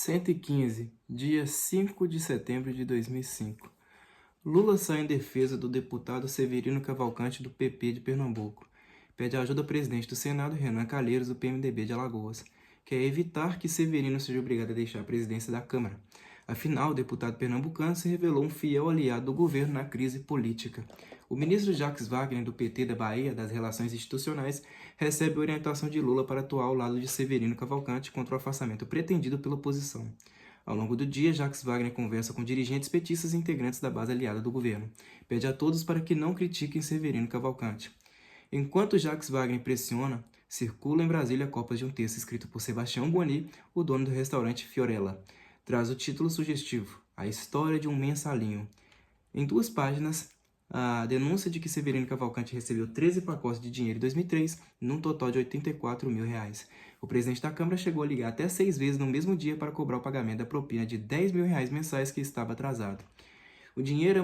115, dia 5 de setembro de 2005. Lula sai em defesa do deputado Severino Cavalcante, do PP de Pernambuco. Pede ajuda ao presidente do Senado, Renan Calheiros, do PMDB de Alagoas. Quer evitar que Severino seja obrigado a deixar a presidência da Câmara. Afinal, o deputado pernambucano se revelou um fiel aliado do governo na crise política. O ministro Jacques Wagner, do PT da Bahia, das Relações Institucionais, recebe orientação de Lula para atuar ao lado de Severino Cavalcante contra o afastamento pretendido pela oposição. Ao longo do dia, Jacques Wagner conversa com dirigentes petistas e integrantes da base aliada do governo. Pede a todos para que não critiquem Severino Cavalcante. Enquanto Jacques Wagner pressiona, circula em Brasília cópias de um texto escrito por Sebastião Boni, o dono do restaurante Fiorella. Traz o título sugestivo, A História de um Mensalinho. Em 2 páginas, a denúncia de que Severino Cavalcante recebeu 13 pacotes de dinheiro em 2003, num total de R$ 84 mil. O presidente da Câmara chegou a ligar até 6 vezes no mesmo dia para cobrar o pagamento da propina de R$ 10 mil mensais que estava atrasado. O dinheiro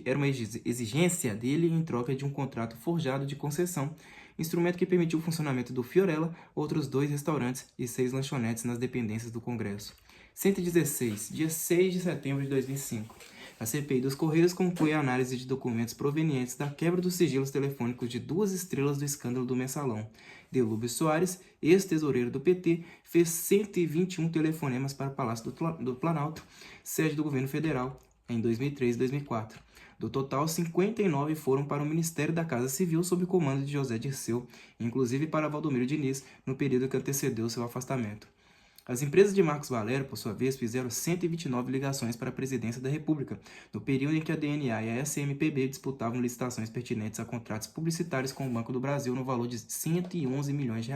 era uma exigência dele em troca de um contrato forjado de concessão, instrumento que permitiu o funcionamento do Fiorella, outros 2 restaurantes e 6 lanchonetes nas dependências do Congresso. 116, dia 6 de setembro de 2005. A CPI dos Correios conclui a análise de documentos provenientes da quebra dos sigilos telefônicos de 2 estrelas do escândalo do Mensalão. Delúbio Soares, ex-tesoureiro do PT, fez 121 telefonemas para o Palácio do Planalto, sede do governo federal, em 2003 e 2004. Do total, 59 foram para o Ministério da Casa Civil sob o comando de José Dirceu, inclusive para Valdomiro Diniz, no período que antecedeu seu afastamento. As empresas de Marcos Valério, por sua vez, fizeram 129 ligações para a presidência da República, no período em que a DNA e a SMPB disputavam licitações pertinentes a contratos publicitários com o Banco do Brasil no valor de R$ 111 milhões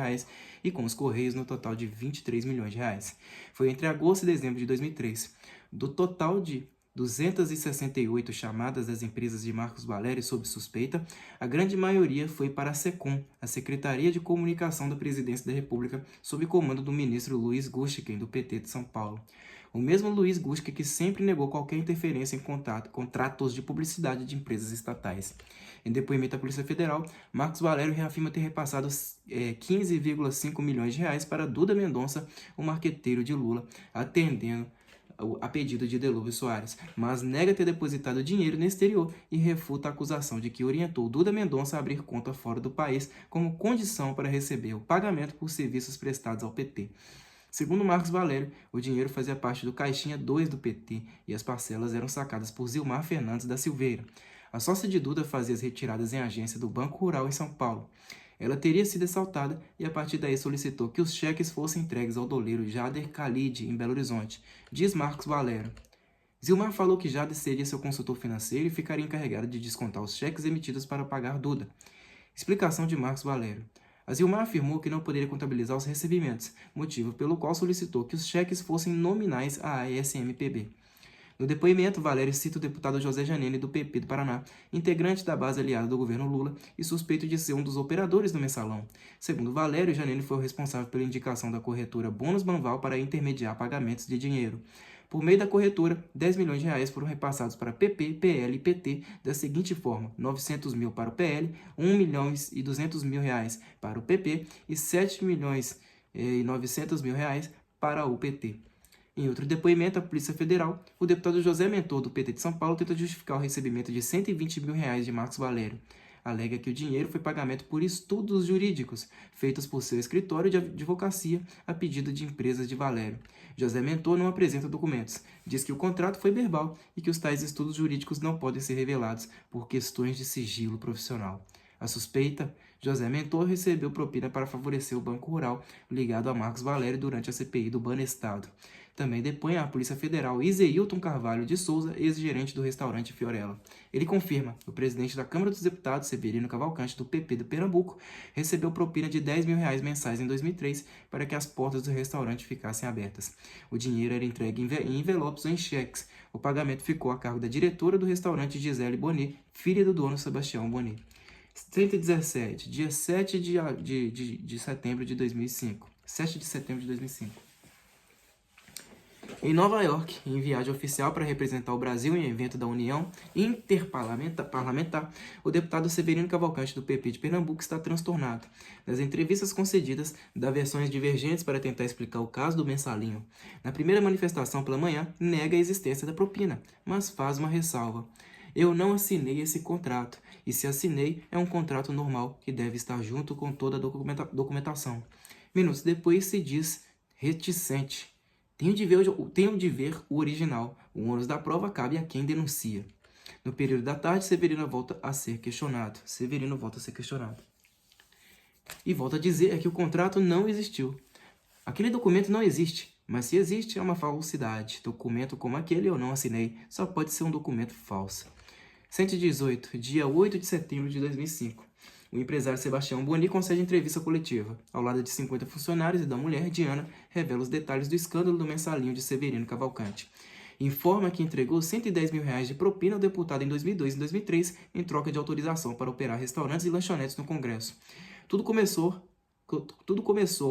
e com os Correios no total de R$ 23 milhões. Foi entre agosto e dezembro de 2003. Do total de 268 chamadas das empresas de Marcos Valério sob suspeita, a grande maioria foi para a SECOM, a Secretaria de Comunicação da Presidência da República, sob comando do ministro Luiz Gustica, do PT de São Paulo. O mesmo Luiz Gustica que sempre negou qualquer interferência em contratos de publicidade de empresas estatais. Em depoimento à Polícia Federal, Marcos Valério reafirma ter repassado 15,5 milhões de reais para Duda Mendonça, o marqueteiro de Lula, atendendo a pedido de Delúbio Soares, mas nega ter depositado dinheiro no exterior e refuta a acusação de que orientou Duda Mendonça a abrir conta fora do país como condição para receber o pagamento por serviços prestados ao PT. Segundo Marcos Valério, o dinheiro fazia parte do Caixinha 2 do PT e as parcelas eram sacadas por Zilmar Fernandes da Silveira. A sócia de Duda fazia as retiradas em agência do Banco Rural em São Paulo. Ela teria sido assaltada e a partir daí solicitou que os cheques fossem entregues ao doleiro Jader Khalid, em Belo Horizonte, diz Marcos Valério. Zilmar falou que Jader seria seu consultor financeiro e ficaria encarregado de descontar os cheques emitidos para pagar Duda. Explicação de Marcos Valério. A Zilmar afirmou que não poderia contabilizar os recebimentos, motivo pelo qual solicitou que os cheques fossem nominais à SMPB. No depoimento, Valério cita o deputado José Janine, do PP do Paraná, integrante da base aliada do governo Lula e suspeito de ser um dos operadores do Mensalão. Segundo Valério, Janine foi o responsável pela indicação da corretora Bônus Banval para intermediar pagamentos de dinheiro. Por meio da corretora, R$ 10 milhões foram repassados para PP, PL e PT da seguinte forma: 900 mil para o PL, 1 milhão e 200 mil reais para o PP e 7 milhões e 900 mil reais para o PT. Em outro depoimento à Polícia Federal, o deputado José Mentor, do PT de São Paulo, tenta justificar o recebimento de R$ 120 mil de Marcos Valério. Alega que o dinheiro foi pagamento por estudos jurídicos, feitos por seu escritório de advocacia a pedido de empresas de Valério. José Mentor não apresenta documentos, diz que o contrato foi verbal e que os tais estudos jurídicos não podem ser revelados por questões de sigilo profissional. A suspeita, José Mentor recebeu propina para favorecer o Banco Rural ligado a Marcos Valério durante a CPI do Banestado. Também depõe a Polícia Federal Iseilton Carvalho de Souza, ex-gerente do restaurante Fiorella. Ele confirma que o presidente da Câmara dos Deputados, Severino Cavalcante, do PP de Pernambuco, recebeu propina de R$ 10 mil mensais em 2003 para que as portas do restaurante ficassem abertas. O dinheiro era entregue em envelopes ou em cheques. O pagamento ficou a cargo da diretora do restaurante, Gisele Boni, filha do dono Sebastião Boni. 117, dia 7 de setembro de 2005. 7 de setembro de 2005. Em Nova York, em viagem oficial para representar o Brasil em evento da União Interparlamentar, o deputado Severino Cavalcante, do PP de Pernambuco, está transtornado. Nas entrevistas concedidas, dá versões divergentes para tentar explicar o caso do mensalinho. Na primeira manifestação pela manhã, nega a existência da propina, mas faz uma ressalva. Eu não assinei esse contrato, e se assinei, é um contrato normal que deve estar junto com toda a documentação. Minutos depois se diz reticente. Tenho de ver o original. O ônus da prova cabe a quem denuncia. No período da tarde, Severino volta a ser questionado. E volta a dizer que o contrato não existiu. Aquele documento não existe, mas se existe é uma falsidade. Documento como aquele eu não assinei, só pode ser um documento falso. 118, dia 8 de setembro de 2005. O empresário Sebastião Boni concede entrevista coletiva. Ao lado de 50 funcionários e da mulher, Diana revela os detalhes do escândalo do mensalinho de Severino Cavalcante. Informa que entregou R$110 mil de propina ao deputado em 2002 e 2003 em troca de autorização para operar restaurantes e lanchonetes no Congresso. Tudo começou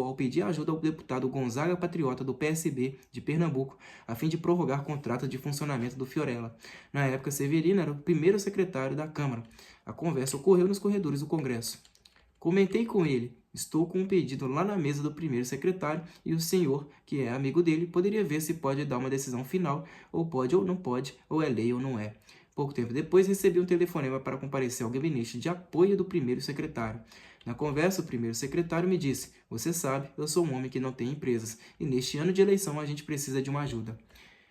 ao pedir ajuda ao deputado Gonzaga Patriota, do PSB de Pernambuco, a fim de prorrogar contrato de funcionamento do Fiorella. Na época, Severino era o primeiro secretário da Câmara. A conversa ocorreu nos corredores do Congresso. Comentei com ele. Estou com um pedido lá na mesa do primeiro secretário e o senhor, que é amigo dele, poderia ver se pode dar uma decisão final, ou pode ou não pode, ou é lei ou não é. Pouco tempo depois, recebi um telefonema para comparecer ao gabinete de apoio do primeiro secretário. Na conversa, o primeiro secretário me disse: "Você sabe, eu sou um homem que não tem empresas, e neste ano de eleição a gente precisa de uma ajuda."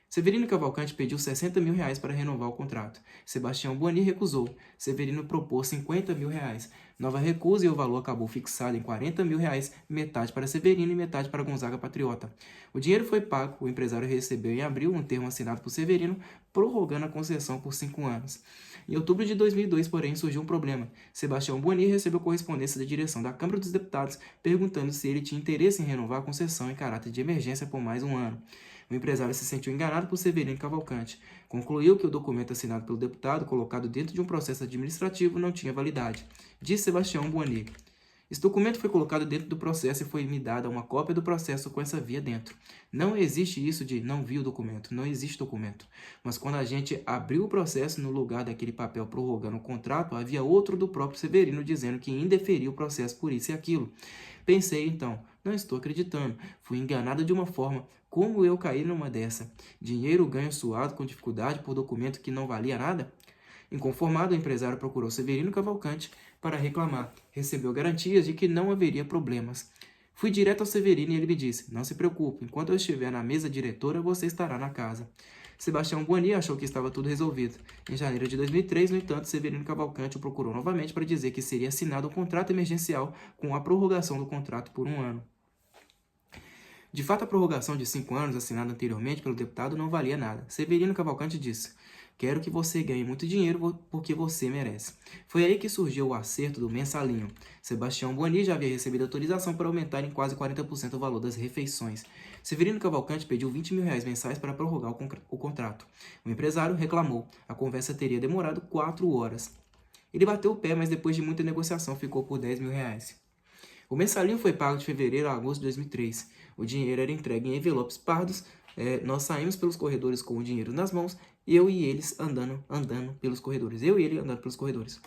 Severino Cavalcante pediu R$60 mil para renovar o contrato. Sebastião Boni recusou. Severino propôs R$50 mil. Nova recusa e o valor acabou fixado em R$40 mil, metade para Severino e metade para Gonzaga Patriota. O dinheiro foi pago, o empresário recebeu em abril um termo assinado por Severino, prorrogando a concessão por 5 anos. Em outubro de 2002, porém, surgiu um problema. Sebastião Boni recebeu correspondência da direção da Câmara dos Deputados perguntando se ele tinha interesse em renovar a concessão em caráter de emergência por mais um ano. O empresário se sentiu enganado por Severino Cavalcante. Concluiu que o documento assinado pelo deputado, colocado dentro de um processo administrativo, não tinha validade. Disse Sebastião Boni: "Esse documento foi colocado dentro do processo e foi me dada uma cópia do processo com essa via dentro. Não existe isso de não vi o documento, não existe documento. Mas quando a gente abriu o processo, no lugar daquele papel prorrogando o contrato, havia outro do próprio Severino dizendo que indeferiu o processo por isso e aquilo. Pensei então, não estou acreditando, fui enganado de uma forma. Como eu caí numa dessa? Dinheiro ganho suado com dificuldade por documento que não valia nada?" Inconformado, o empresário procurou Severino Cavalcante para reclamar. Recebeu garantias de que não haveria problemas. Fui direto ao Severino e ele me disse: "Não se preocupe, enquanto eu estiver na mesa diretora, você estará na casa." Sebastião Boni achou que estava tudo resolvido. Em janeiro de 2003, no entanto, Severino Cavalcante o procurou novamente para dizer que seria assinado um contrato emergencial com a prorrogação do contrato por 1 ano. De fato, a prorrogação de 5 anos, assinada anteriormente pelo deputado, não valia nada. Severino Cavalcante disse: "Quero que você ganhe muito dinheiro porque você merece." Foi aí que surgiu o acerto do mensalinho. Sebastião Boni já havia recebido autorização para aumentar em quase 40% o valor das refeições. Severino Cavalcante pediu R$20 mil mensais para prorrogar o contrato. O empresário reclamou. A conversa teria demorado 4 horas. Ele bateu o pé, mas depois de muita negociação ficou por R$10 mil. O mensalinho foi pago de fevereiro a agosto de 2003. O dinheiro era entregue em envelopes pardos. Nós saímos pelos corredores com o dinheiro nas mãos, eu e ele andando pelos corredores.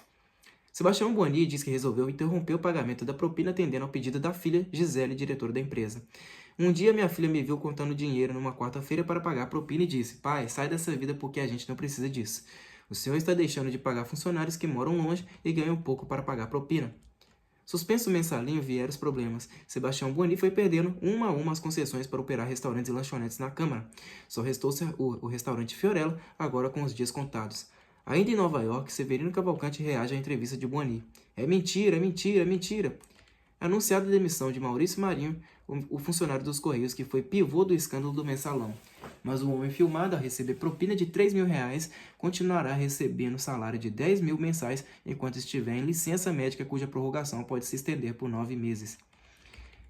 Sebastião Boni diz que resolveu interromper o pagamento da propina atendendo ao pedido da filha Gisele, diretora da empresa. Um dia minha filha me viu contando dinheiro numa quarta-feira para pagar a propina e disse: "Pai, sai dessa vida porque a gente não precisa disso. O senhor está deixando de pagar funcionários que moram longe e ganham pouco para pagar a propina." Suspenso o mensalinho, vieram os problemas. Sebastião Boni foi perdendo uma a uma as concessões para operar restaurantes e lanchonetes na Câmara. Só restou o restaurante Fiorella, agora com os dias contados. Ainda em Nova York, Severino Cavalcante reage à entrevista de Boni. "É mentira, é mentira, é mentira." Anunciada a demissão de Maurício Marinho, o funcionário dos Correios que foi pivô do escândalo do mensalão. Mas o homem filmado, a receber propina de R$3 mil, continuará recebendo salário de R$10 mil mensais enquanto estiver em licença médica, cuja prorrogação pode se estender por 9 meses.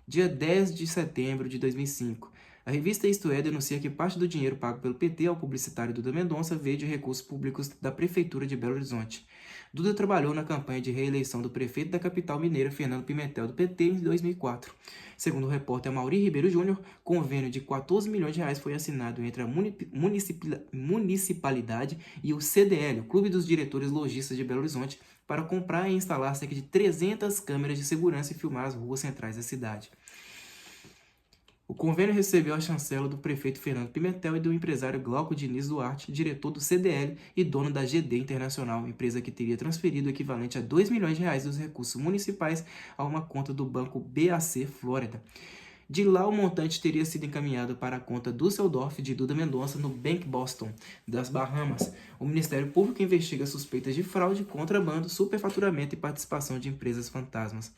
Dia 10 de setembro de 2005. A revista Isto É denuncia que parte do dinheiro pago pelo PT ao publicitário Duda Mendonça veio de recursos públicos da Prefeitura de Belo Horizonte. Duda trabalhou na campanha de reeleição do prefeito da capital mineira, Fernando Pimentel, do PT, em 2004. Segundo o repórter Amaury Ribeiro Júnior, convênio de R$14 milhões foi assinado entre a municipalidade e o CDL, o Clube dos Diretores Lojistas de Belo Horizonte, para comprar e instalar cerca de 300 câmeras de segurança e filmar as ruas centrais da cidade. O convênio recebeu a chancela do prefeito Fernando Pimentel e do empresário Glauco Diniz Duarte, diretor do CDL e dono da GD Internacional, empresa que teria transferido o equivalente a R$2 milhões dos recursos municipais a uma conta do banco BAC Flórida. De lá, o montante teria sido encaminhado para a conta Düsseldorf de Duda Mendonça no Bank Boston, das Bahamas. O Ministério Público investiga suspeitas de fraude, contrabando, superfaturamento e participação de empresas fantasmas.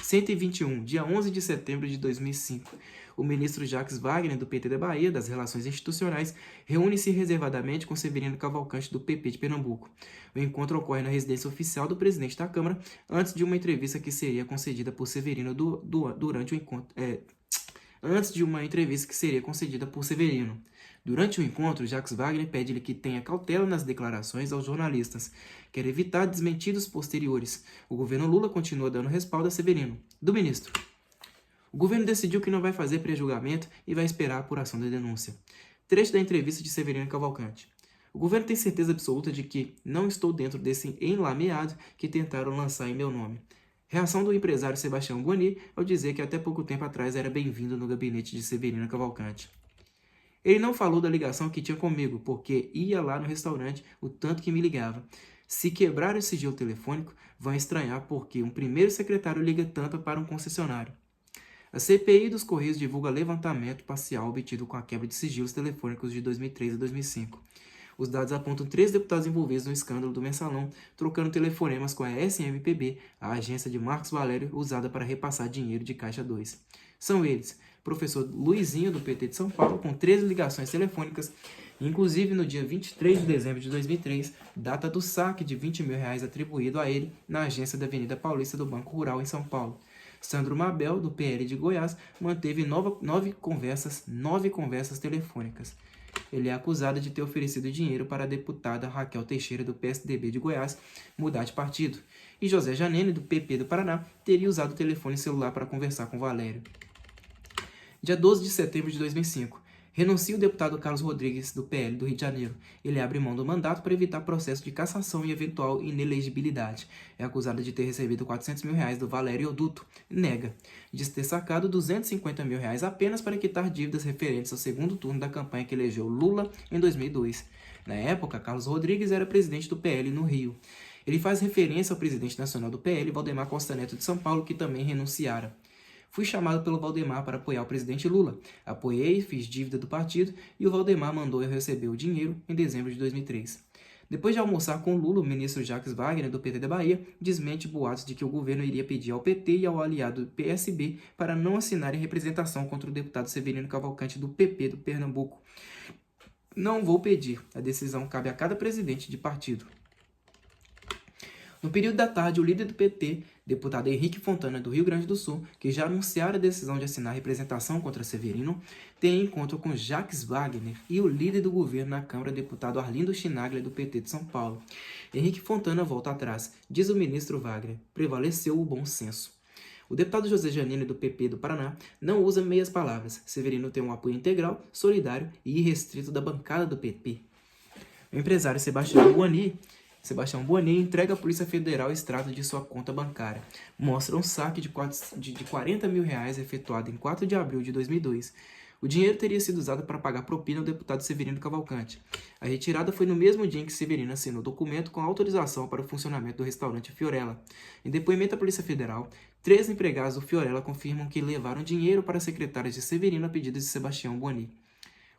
121, dia 11 de setembro de 2005. O ministro Jacques Wagner, do PT da Bahia, das Relações Institucionais, reúne-se reservadamente com Severino Cavalcante, do PP de Pernambuco. O encontro ocorre na residência oficial do presidente da Câmara, antes de uma entrevista que seria concedida por Severino durante o encontro. Durante o encontro, Jacques Wagner pede-lhe que tenha cautela nas declarações aos jornalistas. Quer evitar desmentidos posteriores. O governo Lula continua dando respaldo a Severino. Do ministro: o governo decidiu que não vai fazer pré-julgamento e vai esperar a apuração da denúncia. Trecho da entrevista de Severino Cavalcante. O governo tem certeza absoluta de que não estou dentro desse enlameado que tentaram lançar em meu nome. Reação do empresário Sebastião Boni ao dizer que até pouco tempo atrás era bem-vindo no gabinete de Severino Cavalcante. Ele não falou da ligação que tinha comigo, porque ia lá no restaurante o tanto que me ligava. Se quebrar o sigilo telefônico, vão estranhar porque um primeiro secretário liga tanto para um concessionário. A CPI dos Correios divulga levantamento parcial obtido com a quebra de sigilos telefônicos de 2003 a 2005. Os dados apontam 3 deputados envolvidos no escândalo do Mensalão, trocando telefonemas com a SMPB, a agência de Marcos Valério usada para repassar dinheiro de Caixa 2. São eles: professor Luizinho, do PT de São Paulo, com 13 ligações telefônicas, inclusive no dia 23 de dezembro de 2003, data do saque de R$20 mil atribuído a ele na agência da Avenida Paulista do Banco Rural, em São Paulo. Sandro Mabel, do PL de Goiás, manteve 9 conversas telefônicas. Ele é acusado de ter oferecido dinheiro para a deputada Raquel Teixeira, do PSDB de Goiás, mudar de partido. E José Janene, do PP do Paraná, teria usado o telefone celular para conversar com Valério. Dia 12 de setembro de 2005. Renuncia o deputado Carlos Rodrigues, do PL do Rio de Janeiro. Ele abre mão do mandato para evitar processo de cassação e eventual inelegibilidade. É acusado de ter recebido R$400 mil do Valério Oduto. Nega. Diz ter sacado R$250 mil apenas para quitar dívidas referentes ao segundo turno da campanha que elegeu Lula em 2002. Na época, Carlos Rodrigues era presidente do PL no Rio. Ele faz referência ao presidente nacional do PL, Valdemar Costa Neto de São Paulo, que também renunciara. Fui chamado pelo Valdemar para apoiar o presidente Lula. Apoiei, fiz dívida do partido e o Valdemar mandou eu receber o dinheiro em dezembro de 2003. Depois de almoçar com Lula, o ministro Jacques Wagner, do PT da Bahia, desmente boatos de que o governo iria pedir ao PT e ao aliado PSB para não assinarem representação contra o deputado Severino Cavalcante, do PP do Pernambuco. Não vou pedir. A decisão cabe a cada presidente de partido. No período da tarde, o líder do PT, deputado Henrique Fontana, do Rio Grande do Sul, que já anunciara a decisão de assinar representação contra Severino, tem encontro com Jacques Wagner e o líder do governo na Câmara, deputado Arlindo Chinaglia, do PT de São Paulo. Henrique Fontana volta atrás. Diz o ministro Wagner: prevaleceu o bom senso. O deputado José Janine, do PP do Paraná, não usa meias palavras. Severino tem um apoio integral, solidário e irrestrito da bancada do PP. O empresário Sebastião Boni entrega à Polícia Federal extrato de sua conta bancária. Mostra um saque de R$40 mil efetuado em 4 de abril de 2002. O dinheiro teria sido usado para pagar propina ao deputado Severino Cavalcante. A retirada foi no mesmo dia em que Severino assinou o documento com autorização para o funcionamento do restaurante Fiorella. Em depoimento à Polícia Federal, 3 empregados do Fiorella confirmam que levaram dinheiro para a secretária de Severino a pedido de Sebastião Boni.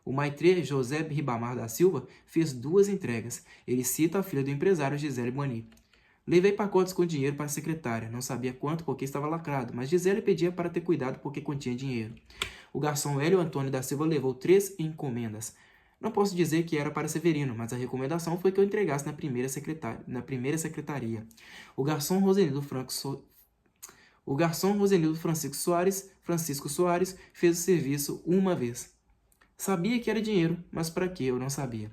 O maitre José Ribamar da Silva fez 2 entregas. Ele cita a filha do empresário Gisele Boni. Levei pacotes com dinheiro para a secretária. Não sabia quanto porque estava lacrado, mas Gisele pedia para ter cuidado porque continha dinheiro. O garçom Hélio Antônio da Silva levou 3 encomendas. Não posso dizer que era para Severino, mas a recomendação foi que eu entregasse na primeira secretaria. O garçom Rosenildo Francisco Soares fez o serviço uma vez. Sabia que era dinheiro, mas para que eu não sabia.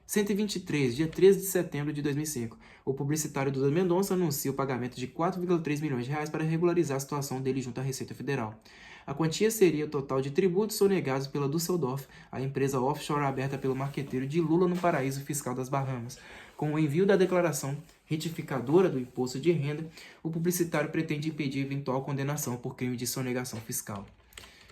123, dia 13 de setembro de 2005. O publicitário Duda Mendonça anuncia o pagamento de 4,3 milhões de reais para regularizar a situação dele junto à Receita Federal. A quantia seria o total de tributos sonegados pela Düsseldorf, a empresa offshore aberta pelo marqueteiro de Lula no paraíso fiscal das Bahamas. Com o envio da declaração retificadora do imposto de renda, o publicitário pretende impedir eventual condenação por crime de sonegação fiscal.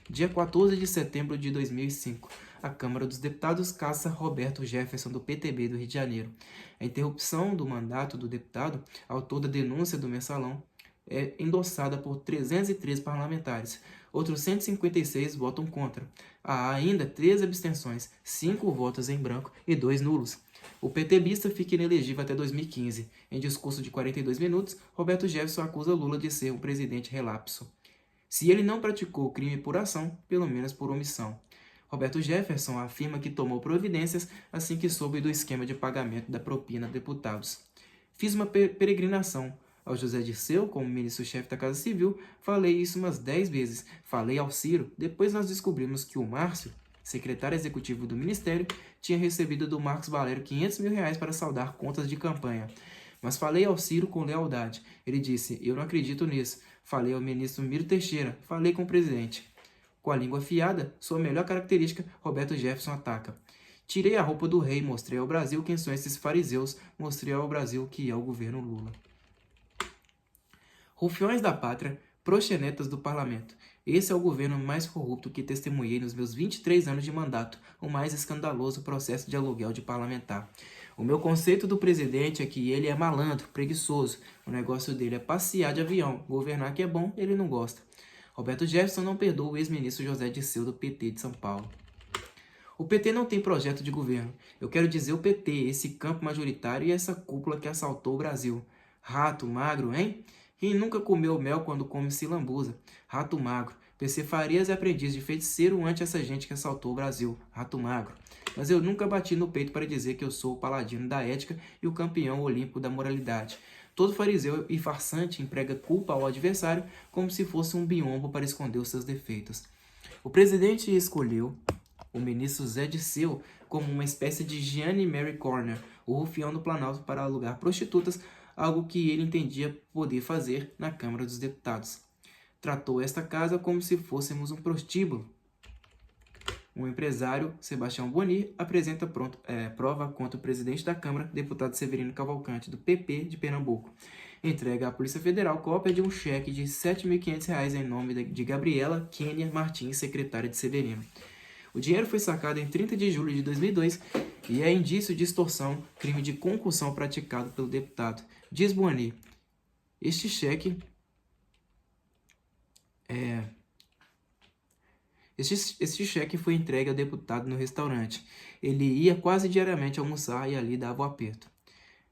Dia 14 de setembro de 2005, a Câmara dos Deputados caça Roberto Jefferson, do PTB do Rio de Janeiro. A interrupção do mandato do deputado, autor da denúncia do mensalão, é endossada por 303 parlamentares. Outros 156 votam contra. Há ainda 13 abstenções, 5 votos em branco e 2 nulos. O PTBista fica inelegível até 2015. Em discurso de 42 minutos, Roberto Jefferson acusa Lula de ser um presidente relapso. Se ele não praticou crime por ação, pelo menos por omissão. Roberto Jefferson afirma que tomou providências assim que soube do esquema de pagamento da propina a deputados. Fiz uma peregrinação ao José Dirceu como ministro-chefe da Casa Civil, falei isso umas 10 vezes. Falei ao Ciro, depois nós descobrimos que o Márcio, secretário executivo do Ministério, tinha recebido do Marcos Valério 500 mil reais para saldar contas de campanha. Mas falei ao Ciro com lealdade. Ele disse, eu não acredito nisso. Falei ao ministro Miro Teixeira, falei com o presidente. Com a língua afiada, sua melhor característica, Roberto Jefferson ataca. Tirei a roupa do rei, mostrei ao Brasil quem são esses fariseus, mostrei ao Brasil que é o governo Lula. Rufiões da pátria, proxenetas do parlamento. Esse é o governo mais corrupto que testemunhei nos meus 23 anos de mandato, o mais escandaloso processo de aluguel de parlamentar. O meu conceito do presidente é que ele é malandro, preguiçoso. O negócio dele é passear de avião, governar que é bom, ele não gosta. Roberto Jefferson não perdoa o ex-ministro José Dirceu do PT de São Paulo. O PT não tem projeto de governo. Eu quero dizer o PT, esse campo majoritário e essa cúpula que assaltou o Brasil. Rato magro, hein? Quem nunca comeu mel quando come se lambuza? Rato magro. PC Farias é aprendiz de feiticeiro ante essa gente que assaltou o Brasil. Rato magro. Mas eu nunca bati no peito para dizer que eu sou o paladino da ética e o campeão olímpico da moralidade. Todo fariseu e farsante emprega culpa ao adversário como se fosse um biombo para esconder os seus defeitos. O presidente escolheu o ministro Zé Dirceu como uma espécie de Jeanne Mary Corner, o rufião do Planalto, para alugar prostitutas, algo que ele entendia poder fazer na Câmara dos Deputados. Tratou esta casa como se fôssemos um prostíbulo. O empresário Sebastião Boni apresenta prova contra o presidente da Câmara, deputado Severino Cavalcante, do PP de Pernambuco. Entrega à Polícia Federal cópia de um cheque de R$ 7.500 em nome de Gabriela Kênia Martins, secretária de Severino. O dinheiro foi sacado em 30 de julho de 2002 e é indício de extorsão, crime de concussão praticado pelo deputado. Diz Boni, este cheque foi entregue ao deputado no restaurante. Ele ia quase diariamente almoçar e ali dava o aperto.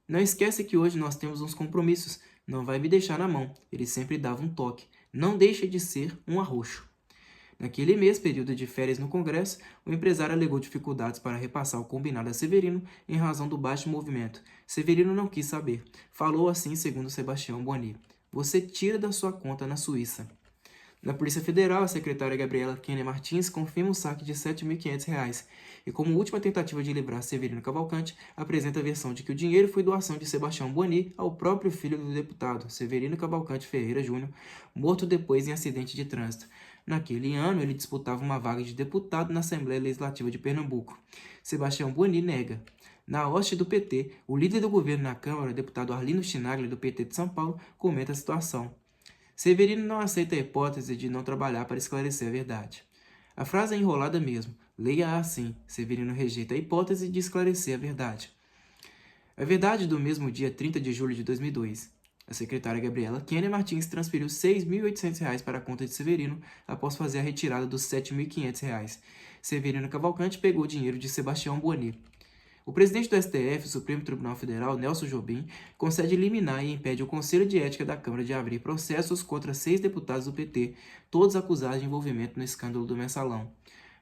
Não esquece que hoje nós temos uns compromissos. Não vai me deixar na mão. Ele sempre dava um toque. Não deixa de ser um arroxo. Naquele mês, período de férias no Congresso, o empresário alegou dificuldades para repassar o combinado a Severino em razão do baixo movimento. Severino não quis saber. Falou assim, segundo Sebastião Boni. Você tira da sua conta na Suíça. Na Polícia Federal, a secretária Gabriela Kênia Martins confirma o saque de R$ 7.500 e, como última tentativa de livrar Severino Cavalcante, apresenta a versão de que o dinheiro foi doação de Sebastião Boni ao próprio filho do deputado, Severino Cavalcante Ferreira Júnior, morto depois em acidente de trânsito. Naquele ano, ele disputava uma vaga de deputado na Assembleia Legislativa de Pernambuco. Sebastião Boni nega. Na hoste do PT, o líder do governo na Câmara, o deputado Arlindo Chinaglia, do PT de São Paulo, comenta a situação. Severino não aceita a hipótese de não trabalhar para esclarecer a verdade. A frase é enrolada mesmo. Leia assim. Severino rejeita a hipótese de esclarecer a verdade. A verdade do mesmo dia 30 de julho de 2002. A secretária Gabriela Kênia Martins transferiu R$ 6.800 para a conta de Severino após fazer a retirada dos R$ 7.500. Severino Cavalcante pegou o dinheiro de Sebastião Boni. O presidente do STF, Supremo Tribunal Federal, Nelson Jobim, concede liminar e impede o Conselho de Ética da Câmara de abrir processos contra 6 deputados do PT, todos acusados de envolvimento no escândalo do mensalão.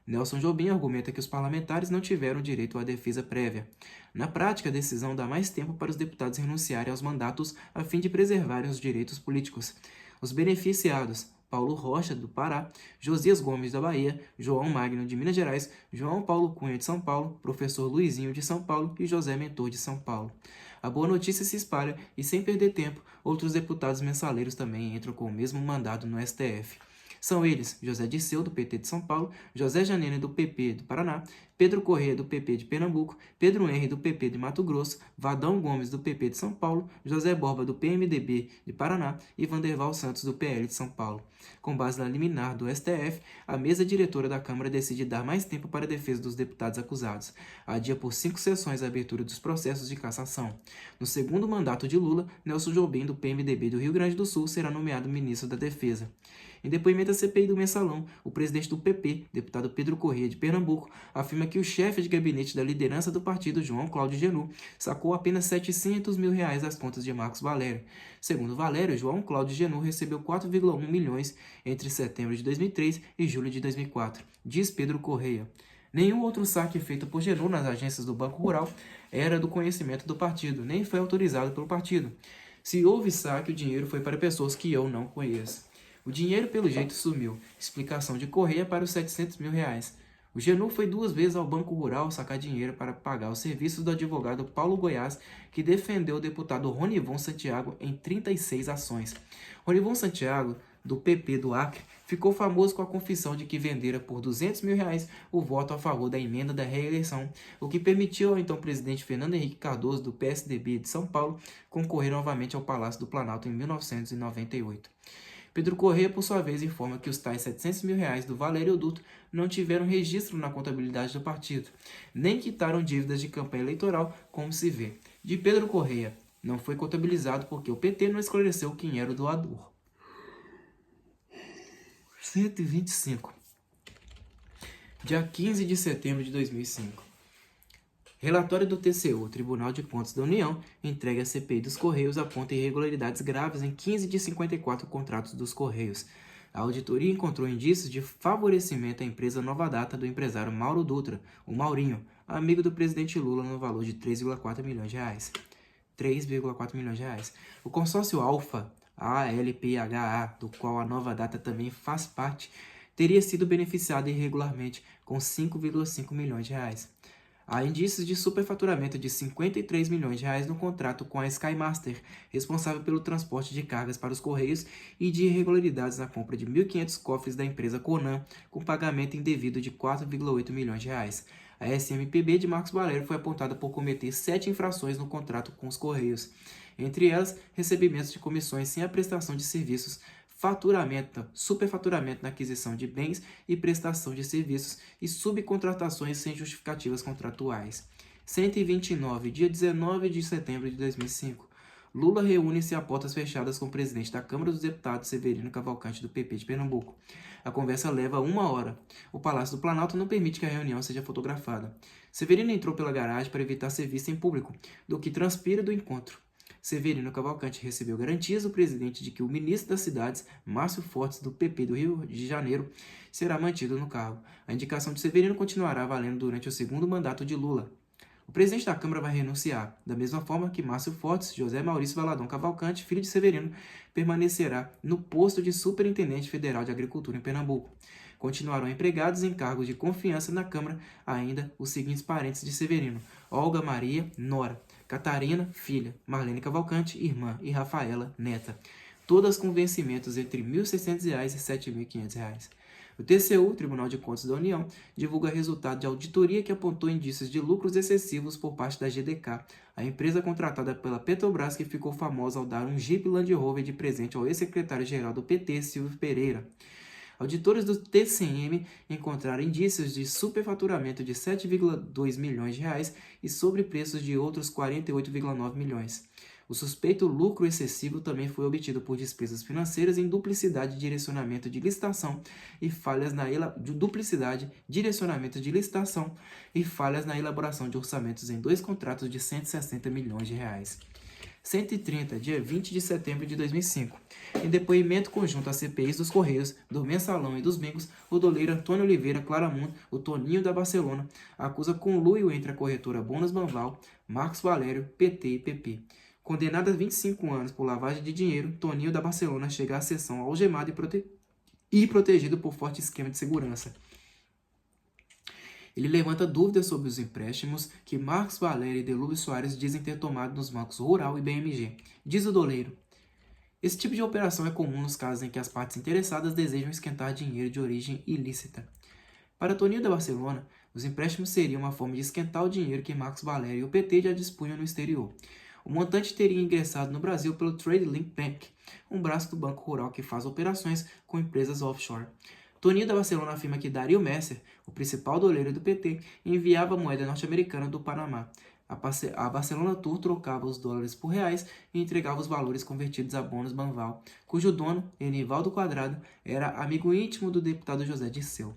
Nelson Jobim argumenta que os parlamentares não tiveram direito à defesa prévia. Na prática, a decisão dá mais tempo para os deputados renunciarem aos mandatos a fim de preservarem os direitos políticos. Os beneficiados, Paulo Rocha, do Pará, Josias Gomes, da Bahia, João Magno, de Minas Gerais, João Paulo Cunha, de São Paulo, professor Luizinho, de São Paulo e José Mentor, de São Paulo. A boa notícia se espalha e, sem perder tempo, outros deputados mensaleiros também entram com o mesmo mandado no STF. São eles José Dirceu, do PT de São Paulo, José Janine, do PP do Paraná, Pedro Corrêa, do PP de Pernambuco, Pedro Henri, do PP de Mato Grosso, Vadão Gomes, do PP de São Paulo, José Borba, do PMDB de Paraná e Vanderval Santos, do PL de São Paulo. Com base na liminar do STF, a mesa diretora da Câmara decide dar mais tempo para a defesa dos deputados acusados. Adia por 5 sessões a abertura dos processos de cassação. No segundo mandato de Lula, Nelson Jobim, do PMDB do Rio Grande do Sul, será nomeado ministro da Defesa. Em depoimento à CPI do Mensalão, o presidente do PP, deputado Pedro Corrêa, de Pernambuco, afirma que o chefe de gabinete da liderança do partido, João Cláudio Genú, sacou apenas R$ 700 mil das contas de Marcos Valério. Segundo Valério, João Cláudio Genú recebeu 4,1 milhões entre setembro de 2003 e julho de 2004, diz Pedro Corrêa. Nenhum outro saque feito por Genú nas agências do Banco Rural era do conhecimento do partido, nem foi autorizado pelo partido. Se houve saque, o dinheiro foi para pessoas que eu não conheço. O dinheiro, pelo jeito, sumiu. Explicação de Corrêa para os R$ 700 mil. O Genú foi 2 vezes ao Banco Rural sacar dinheiro para pagar os serviços do advogado Paulo Goiás, que defendeu o deputado Ronivon Santiago em 36 ações. Ronivon Santiago, do PP do Acre, ficou famoso com a confissão de que vendera por R$ 200 mil o voto a favor da emenda da reeleição, o que permitiu ao então presidente Fernando Henrique Cardoso, do PSDB de São Paulo, concorrer novamente ao Palácio do Planalto em 1998. Pedro Corrêa, por sua vez, informa que os tais R$ 700 mil do Valério Duto não tiveram registro na contabilidade do partido, nem quitaram dívidas de campanha eleitoral, como se vê. De Pedro Corrêa, não foi contabilizado porque o PT não esclareceu quem era o doador. 125. Dia 15 de setembro de 2005. Relatório do TCU, Tribunal de Contas da União, entregue à CPI dos Correios aponta irregularidades graves em 15 de 54 contratos dos Correios. A auditoria encontrou indícios de favorecimento à empresa Nova Data do empresário Mauro Dutra, o Maurinho, amigo do presidente Lula, no valor de R$ 3,4 milhões. 3,4 milhões de reais. O consórcio Alfa, ALPHA, do qual a Nova Data também faz parte, teria sido beneficiado irregularmente com R$ 5,5 milhões de reais. Há indícios de superfaturamento de R$ 53 milhões de reais no contrato com a Skymaster, responsável pelo transporte de cargas para os Correios, e de irregularidades na compra de 1.500 cofres da empresa Conan, com pagamento indevido de R$ 4,8 milhões de reais. A SMPB de Marcos Valério foi apontada por cometer 7 infrações no contrato com os Correios, entre elas recebimentos de comissões sem a prestação de serviços, faturamento, superfaturamento na aquisição de bens e prestação de serviços e subcontratações sem justificativas contratuais. 129, dia 19 de setembro de 2005. Lula reúne-se a portas fechadas com o presidente da Câmara dos Deputados, Severino Cavalcante, do PP de Pernambuco. A conversa leva 1 hora. O Palácio do Planalto não permite que a reunião seja fotografada. Severino entrou pela garagem para evitar ser visto em público, do que transpira do encontro. Severino Cavalcante recebeu garantias do presidente de que o ministro das Cidades, Márcio Fortes, do PP do Rio de Janeiro, será mantido no cargo. A indicação de Severino continuará valendo durante o segundo mandato de Lula. O presidente da Câmara vai renunciar, da mesma forma que Márcio Fortes, José Maurício Valadão Cavalcante, filho de Severino, permanecerá no posto de Superintendente Federal de Agricultura em Pernambuco. Continuarão empregados em cargos de confiança na Câmara ainda os seguintes parentes de Severino: Olga Maria, nora; Catarina, filha; Marlene Cavalcante, irmã; e Rafaela, neta. Todas com vencimentos entre R$ 1.600 e R$ 7.500. O TCU, Tribunal de Contas da União, divulga resultado de auditoria que apontou indícios de lucros excessivos por parte da GDK, a empresa contratada pela Petrobras que ficou famosa ao dar um Jeep Land Rover de presente ao ex-secretário-geral do PT, Silvio Pereira. Auditores do TCM encontraram indícios de superfaturamento de R$ 7,2 milhões de reais e sobrepreços de outros R$ 48,9 milhões. O suspeito lucro excessivo também foi obtido por despesas financeiras em duplicidade de direcionamento de licitação e falhas na elaboração de orçamentos em 2 contratos de R$ 160 milhões de reais. 130, dia 20 de setembro de 2005. Em depoimento conjunto às CPIs dos Correios, do Mensalão e dos Bingos, o doleiro Antônio Oliveira Claramundo, o Toninho da Barcelona, acusa conluio entre a corretora Bonas Banval, Marcos Valério, PT e PP. Condenado a 25 anos por lavagem de dinheiro, Toninho da Barcelona chega à sessão algemado e protegido por forte esquema de segurança. Ele levanta dúvidas sobre os empréstimos que Marcos Valério e Delúbio Soares dizem ter tomado nos bancos Rural e BMG. Diz o doleiro: esse tipo de operação é comum nos casos em que as partes interessadas desejam esquentar dinheiro de origem ilícita. Para Toninho da Barcelona, os empréstimos seriam uma forma de esquentar o dinheiro que Marcos Valério e o PT já dispunham no exterior. O montante teria ingressado no Brasil pelo Trade Link Bank, um braço do Banco Rural que faz operações com empresas offshore. Toninho da Barcelona afirma que Dario Messer, o principal doleiro do PT, enviava moeda norte-americana do Panamá. A Barcelona Tour trocava os dólares por reais e entregava os valores convertidos a bônus Banval, cujo dono, Enivaldo Quadrado, era amigo íntimo do deputado José Dirceu.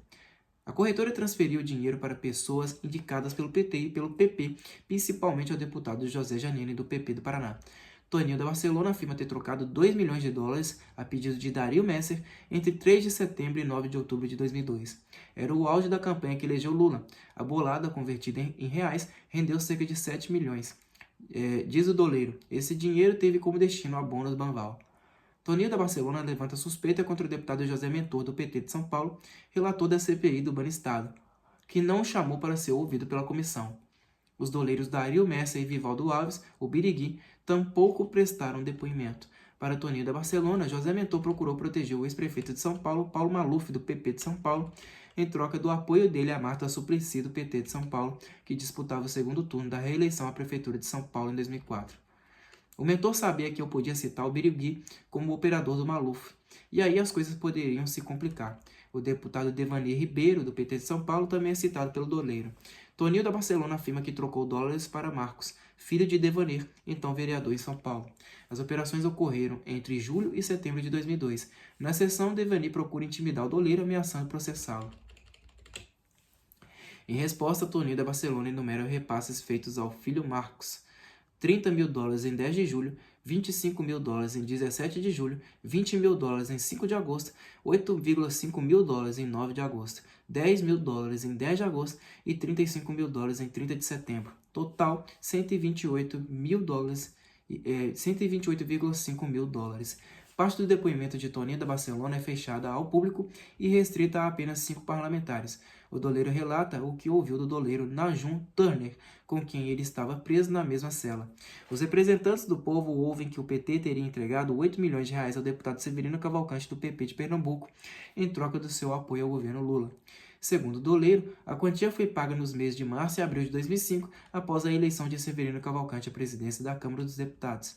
A corretora transferiu o dinheiro para pessoas indicadas pelo PT e pelo PP, principalmente ao deputado José Janine, do PP do Paraná. Toninho da Barcelona afirma ter trocado 2 milhões de dólares a pedido de Dario Messer entre 3 de setembro e 9 de outubro de 2002. Era o auge da campanha que elegeu Lula. A bolada, convertida em reais, rendeu cerca de 7 milhões. Diz o doleiro: esse dinheiro teve como destino a bônus Banval. Toninho da Barcelona levanta suspeita contra o deputado José Mentor, do PT de São Paulo, relator da CPI do Banestado, que não o chamou para ser ouvido pela comissão. Os doleiros Dario Messer e Vivaldo Alves, o Birigui, tampouco prestaram depoimento. Para Toninho da Barcelona, José Mentor procurou proteger o ex-prefeito de São Paulo, Paulo Maluf, do PP de São Paulo, em troca do apoio dele a Marta Suplicy, do PT de São Paulo, que disputava o segundo turno da reeleição à prefeitura de São Paulo em 2004. O mentor sabia que eu podia citar o Birigui como operador do Maluf, e aí as coisas poderiam se complicar. O deputado Devanir Ribeiro, do PT de São Paulo, também é citado pelo doleiro. Toninho da Barcelona afirma que trocou dólares para Marcos, filho de Devanir, então vereador em São Paulo. As operações ocorreram entre julho e setembro de 2002. Na sessão, Devanir procura intimidar o doleiro, ameaçando processá-lo. Em resposta, Toninho da Barcelona enumera repasses feitos ao filho Marcos: 30 mil dólares em 10 de julho, 25 mil dólares em 17 de julho, 20 mil dólares em 5 de agosto, 8,5 mil dólares em 9 de agosto, 10 mil dólares em 10 de agosto e 35 mil dólares em 30 de setembro. Total, 128 mil dólares, 128,5 mil dólares. Parte do depoimento de Toninho da Barcelona é fechada ao público e restrita a apenas 5 parlamentares. O doleiro relata o que ouviu do doleiro Najum Turner, com quem ele estava preso na mesma cela. Os representantes do povo ouvem que o PT teria entregado 8 milhões de reais ao deputado Severino Cavalcante, do PP de Pernambuco, em troca do seu apoio ao governo Lula. Segundo o doleiro, a quantia foi paga nos meses de março e abril de 2005, após a eleição de Severino Cavalcante à presidência da Câmara dos Deputados.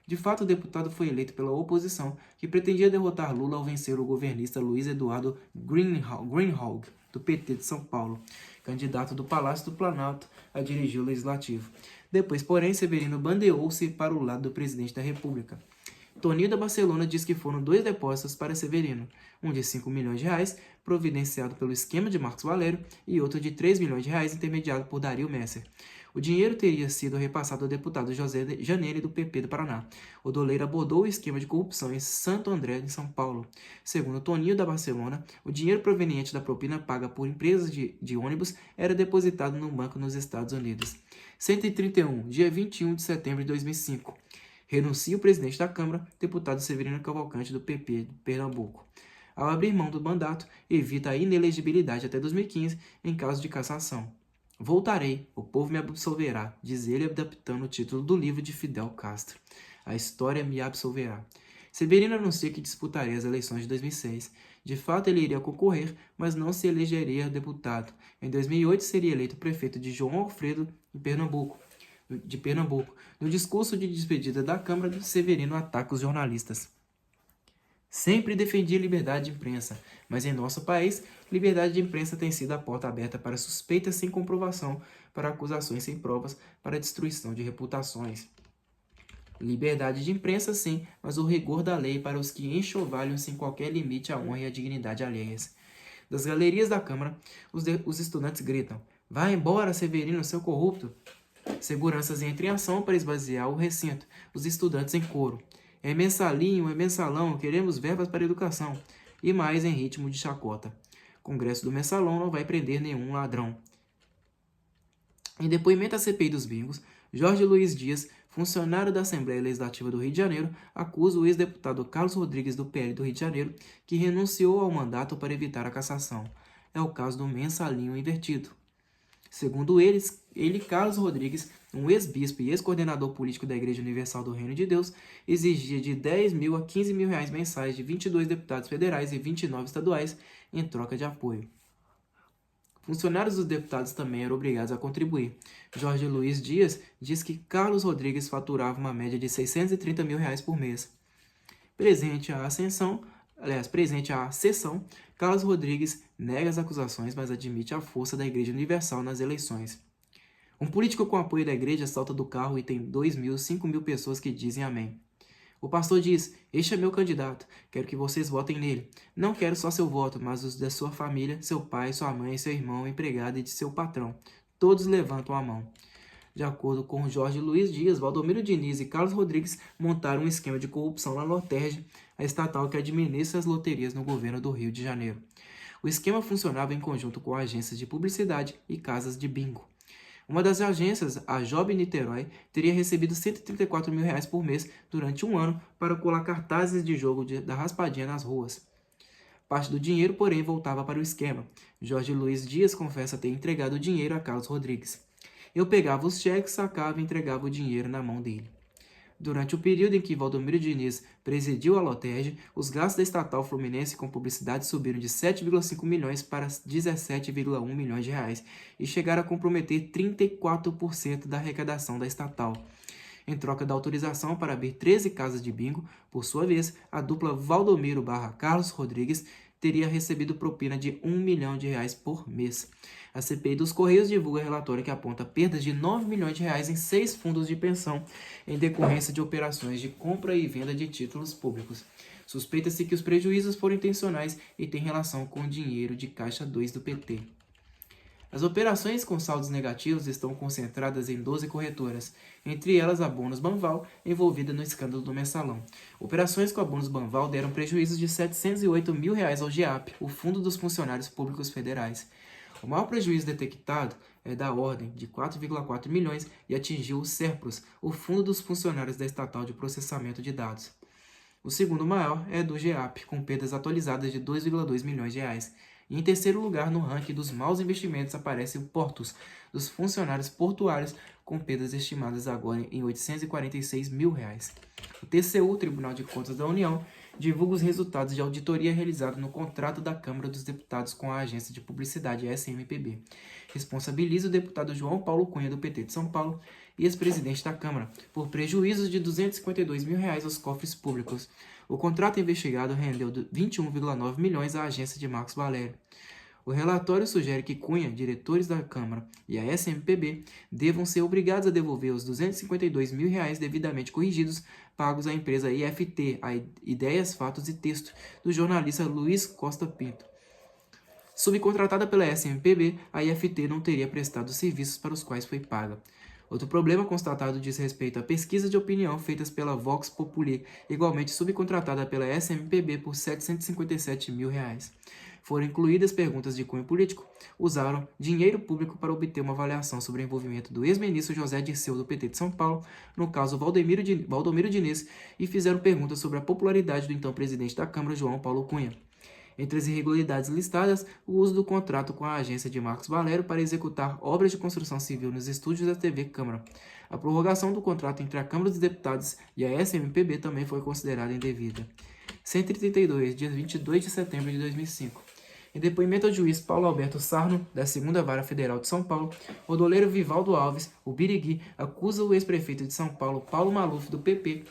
De fato, o deputado foi eleito pela oposição, que pretendia derrotar Lula ao vencer o governista Luiz Eduardo Greenhalgh, do PT de São Paulo, candidato do Palácio do Planalto a dirigir o Legislativo. Depois, porém, Severino bandeou-se para o lado do presidente da República. Toninho da Barcelona diz que foram 2 depósitos para Severino, um de 5 milhões de reais, providenciado pelo esquema de Marcos Valério, e outro de 3 milhões de reais, intermediado por Dario Messer. O dinheiro teria sido repassado ao deputado José Janine, do PP do Paraná. O doleiro abordou o esquema de corrupção em Santo André, em São Paulo. Segundo Toninho da Barcelona, o dinheiro proveniente da propina paga por empresas de ônibus era depositado num banco nos Estados Unidos. 131, dia 21 de setembro de 2005. Renuncia o presidente da Câmara, deputado Severino Cavalcante, do PP de Pernambuco. Ao abrir mão do mandato, evita a inelegibilidade até 2015 em caso de cassação. Voltarei, o povo me absolverá, diz ele, adaptando o título do livro de Fidel Castro. A história me absolverá. Severino anuncia que disputaria as eleições de 2006. De fato, ele iria concorrer, mas não se elegeria deputado. Em 2008, seria eleito prefeito de João Alfredo, de Pernambuco. No discurso de despedida da Câmara, Severino ataca os jornalistas. Sempre defendi a liberdade de imprensa, mas em nosso país, liberdade de imprensa tem sido a porta aberta para suspeitas sem comprovação, para acusações sem provas, para destruição de reputações. Liberdade de imprensa sim, mas o rigor da lei para os que enxovalham sem qualquer limite à honra e à dignidade alheias. Das galerias da Câmara, os estudantes gritam: "Vá embora, Severino, seu corrupto!" Seguranças entram em ação para esvaziar o recinto, os estudantes em coro: "É mensalinho, é mensalão, queremos verbas para a educação", e mais em ritmo de chacota: "Congresso do mensalão não vai prender nenhum ladrão." Em depoimento à CPI dos bingos, Jorge Luiz Dias funcionário da Assembleia Legislativa do Rio de Janeiro, acusa o ex-deputado Carlos Rodrigues do PL do Rio de Janeiro, que renunciou ao mandato para evitar a cassação. É o caso do mensalinho invertido. Segundo ele, Carlos Rodrigues, um ex-bispo e ex-coordenador político da Igreja Universal do Reino de Deus, exigia de 10 mil a 15 mil reais mensais de 22 deputados federais e 29 estaduais em troca de apoio. Funcionários dos deputados também eram obrigados a contribuir. Jorge Luiz Dias diz que Carlos Rodrigues faturava uma média de 630 mil reais por mês. Presente à sessão, Carlos Rodrigues nega as acusações, mas admite a força da Igreja Universal nas eleições. Um político com apoio da igreja salta do carro e tem 2 mil, 5 mil pessoas que dizem amém. O pastor diz: este é meu candidato, quero que vocês votem nele. Não quero só seu voto, mas os da sua família, seu pai, sua mãe, seu irmão, empregado e de seu patrão. Todos levantam a mão. De acordo com Jorge Luiz Dias, Valdomiro Diniz e Carlos Rodrigues montaram um esquema de corrupção na Lotérgia, a estatal que administra as loterias no governo do Rio de Janeiro. O esquema funcionava em conjunto com agências de publicidade e casas de bingo. Uma das agências, a Job Niterói, teria recebido 134 mil reais por mês durante um ano para colar cartazes de jogo da raspadinha nas ruas. Parte do dinheiro, porém, voltava para o esquema. Jorge Luiz Dias confessa ter entregado o dinheiro a Carlos Rodrigues. Eu pegava os cheques, sacava e entregava o dinheiro na mão dele. Durante o período em que Valdomiro Diniz presidiu a Lotérgia, os gastos da estatal fluminense com publicidade subiram de 7,5 milhões para 17,1 milhões de reais e chegaram a comprometer 34% da arrecadação da estatal. Em troca da autorização para abrir 13 casas de bingo, por sua vez, a dupla Valdomiro/Carlos Rodrigues teria recebido propina de 1 milhão de reais por mês. A CPI dos Correios divulga relatório que aponta perdas de 9 milhões de reais em 6 fundos de pensão em decorrência de operações de compra e venda de títulos públicos. Suspeita-se que os prejuízos foram intencionais e têm relação com o dinheiro de Caixa 2 do PT. As operações com saldos negativos estão concentradas em 12 corretoras, entre elas a Bônus Banval, envolvida no escândalo do mensalão. Operações com a Bônus Banval deram prejuízos de 708 mil reais ao GEAP, o Fundo dos Funcionários Públicos Federais. O maior prejuízo detectado é da ordem de 4,4 milhões e atingiu o SERPROS, o Fundo dos Funcionários da Estatal de Processamento de Dados. O segundo maior é do GEAP, com perdas atualizadas de 2,2 milhões de reais. E em terceiro lugar, no ranking dos maus investimentos, aparece o Portos, dos funcionários portuários, com perdas estimadas agora em 846 mil reais. O TCU, Tribunal de Contas da União, divulga os resultados de auditoria realizada no contrato da Câmara dos Deputados com a agência de publicidade SMPB. Responsabiliza o deputado João Paulo Cunha, do PT de São Paulo, e ex-presidente da Câmara, por prejuízos de 252 mil reais aos cofres públicos. O contrato investigado rendeu 21,9 milhões à agência de Marcos Valério. O relatório sugere que Cunha, diretores da Câmara e a SMPB devam ser obrigados a devolver os 252 mil reais devidamente corrigidos pagos à empresa IFT, a Ideias, Fatos e Texto, do jornalista Luiz Costa Pinto. Subcontratada pela SMPB, a IFT não teria prestado os serviços para os quais foi paga. Outro problema constatado diz respeito a pesquisas de opinião feitas pela Vox Populi, igualmente subcontratada pela SMPB por 757 mil reais. Foram incluídas perguntas de cunho político, usaram dinheiro público para obter uma avaliação sobre o envolvimento do ex-ministro José Dirceu, do PT de São Paulo, no caso Valdomiro Diniz, e fizeram perguntas sobre a popularidade do então presidente da Câmara, João Paulo Cunha. Entre as irregularidades listadas, o uso do contrato com a agência de Marcos Valério para executar obras de construção civil nos estúdios da TV Câmara. A prorrogação do contrato entre a Câmara dos Deputados e a SMPB também foi considerada indevida. 132, dia 22 de setembro de 2005. Em depoimento ao juiz Paulo Alberto Sarno, da 2ª Vara Federal de São Paulo, o doleiro Vivaldo Alves, o Birigui, acusa o ex-prefeito de São Paulo, Paulo Maluf, do PP,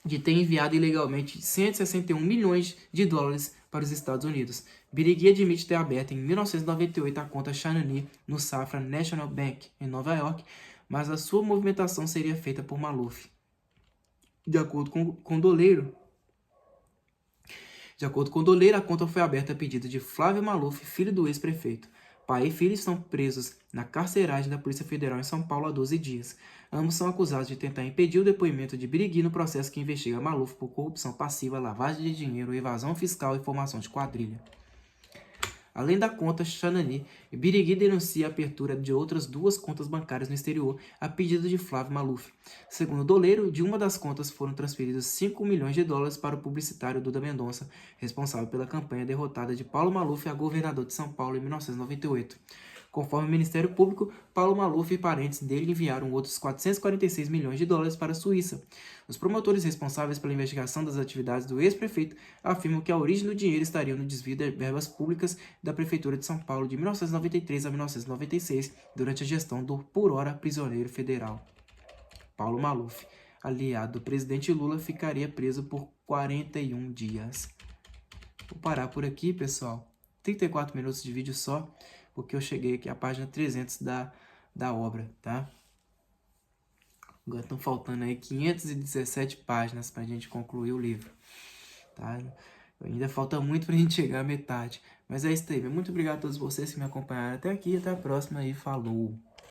de ter enviado ilegalmente 161 milhões de dólares para os Estados Unidos. Birigui admite ter aberto em 1998 a conta Chamonix no Safra National Bank, em Nova York, mas a sua movimentação seria feita por Maluf. De acordo com o doleiro, a conta foi aberta a pedido de Flávio Maluf, filho do ex-prefeito. Pai e filho estão presos na carceragem da Polícia Federal em São Paulo há 12 dias. Ambos são acusados de tentar impedir o depoimento de Birigui no processo que investiga Maluf por corrupção passiva, lavagem de dinheiro, evasão fiscal e formação de quadrilha. Além da conta Xanani, Birigui denuncia a abertura de outras 2 contas bancárias no exterior a pedido de Flávio Maluf. Segundo Doleiro, de uma das contas foram transferidos 5 milhões de dólares para o publicitário Duda Mendonça, responsável pela campanha derrotada de Paulo Maluf a governador de São Paulo em 1998. Conforme o Ministério Público, Paulo Maluf e parentes dele enviaram outros 446 milhões de dólares para a Suíça. Os promotores responsáveis pela investigação das atividades do ex-prefeito afirmam que a origem do dinheiro estaria no desvio de verbas públicas da Prefeitura de São Paulo de 1993 a 1996, durante a gestão do, por ora, prisioneiro federal. Paulo Maluf, aliado do presidente Lula, ficaria preso por 41 dias. Vou parar por aqui, pessoal. 34 minutos de vídeo só, porque eu cheguei aqui à página 300 da obra, tá? Agora estão faltando aí 517 páginas para a gente concluir o livro, tá? Ainda falta muito para a gente chegar à metade. Mas é isso aí. Muito obrigado a todos vocês que me acompanharam até aqui. Até a próxima e falou!